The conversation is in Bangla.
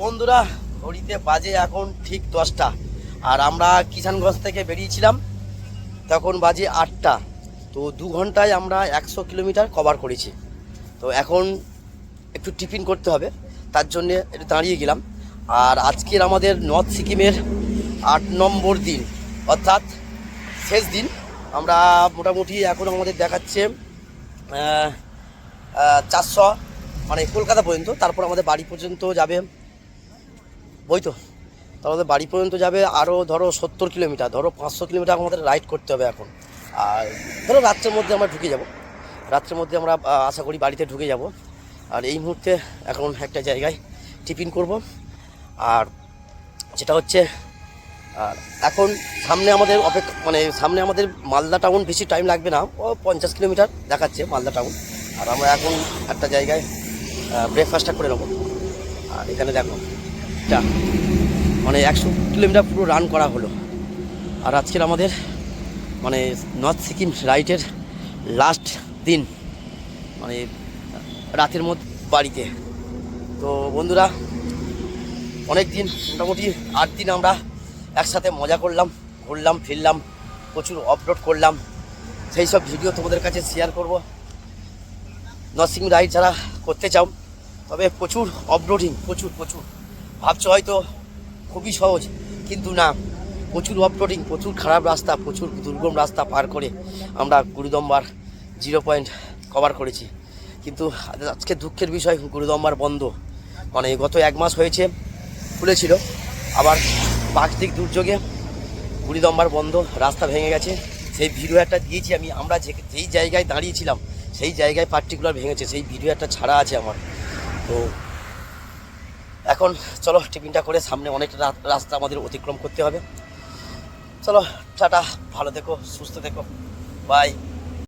বন্ধুরা, ঘড়িতে বাজে এখন ঠিক 10টা, আর আমরা কিষানগঞ্জ থেকে বেরিয়েছিলাম তখন বাজে 8টা। তো 2 ঘন্টায় আমরা 100 কিলোমিটার কভার করেছি। তো এখন একটু টিফিন করতে হবে, তার জন্যে একটু দাঁড়িয়ে গেলাম। আর আজকের আমাদের নর্থ সিকিমের 8 নম্বর দিন, অর্থাৎ শেষ দিন। আমরা মোটামুটি এখন আমাদের দেখাচ্ছে 400, মানে কলকাতা পর্যন্ত। তারপর আমাদের বাড়ি পর্যন্ত যাবে, বই তো আমাদের বাড়ি পর্যন্ত যাবে আরও ধরো 70 কিলোমিটার, ধরো 500 কিলোমিটার আমাদের রাইড করতে হবে এখন। আর ধরো রাত্রের মধ্যে আমরা ঢুকে যাব, রাত্রের মধ্যে আমরা আশা করি বাড়িতে ঢুকে যাব। আর এই মুহূর্তে এখন একটা জায়গায় টিফিন করব। আর যেটা হচ্ছে, আর এখন সামনে আমাদের সামনে আমাদের মালদা টাউন, বেশি টাইম লাগবে না, ও 50 কিলোমিটার দেখাচ্ছে মালদা টাউন। আর আমরা এখন একটা জায়গায় ব্রেকফাস্টটা করে নেবো। আর এখানে দেখো, এটা 100 কিলোমিটার পুরো রান করা হলো। আর আজকের আমাদের নর্থ সিকিম রাইডের লাস্ট দিন, রাতের মধ্যে বাড়িতে। তো বন্ধুরা, অনেক দিন, মোটামুটি 8 দিন আমরা একসাথে মজা করলাম, ঘুরলাম ফিরলাম, প্রচুর আপলোড করলাম। সেই সব ভিডিও তোমাদের কাছে শেয়ার করব। নর্থ সিকিম রাইড যারা করতে চাও, তবে প্রচুর অফরোডিং, প্রচুর ভাবছো হয়তো খুবই সহজ, কিন্তু না, প্রচুর অফরোডিং, প্রচুর খারাপ রাস্তা, প্রচুর দুর্গম রাস্তা পার করে আমরা গুরুদম্বার 0 পয়েন্ট কভার করেছি। কিন্তু আজকে দুঃখের বিষয়, গুরুদম্বার বন্ধ। গত 1 মাস হয়েছে খুলেছিল, আবার প্রাকৃতিক দুর্যোগে গুরুদম্বার বন্ধ, রাস্তা ভেঙে গেছে। সেই ভিডিও একটা দিয়েছি আমি, আমরা যেই জায়গায় দাঁড়িয়েছিলাম সেই জায়গায় পার্টিকুলার ভেঙেছে, সেই ভিডিও একটা ছাড়া আছে আমার। তো এখন চলো টিফিনটা করে, সামনে অনেকটা রাস্তা আমাদের অতিক্রম করতে হবে। চলো, টাটা, ভালো থেকো, সুস্থ থেকো, বাই।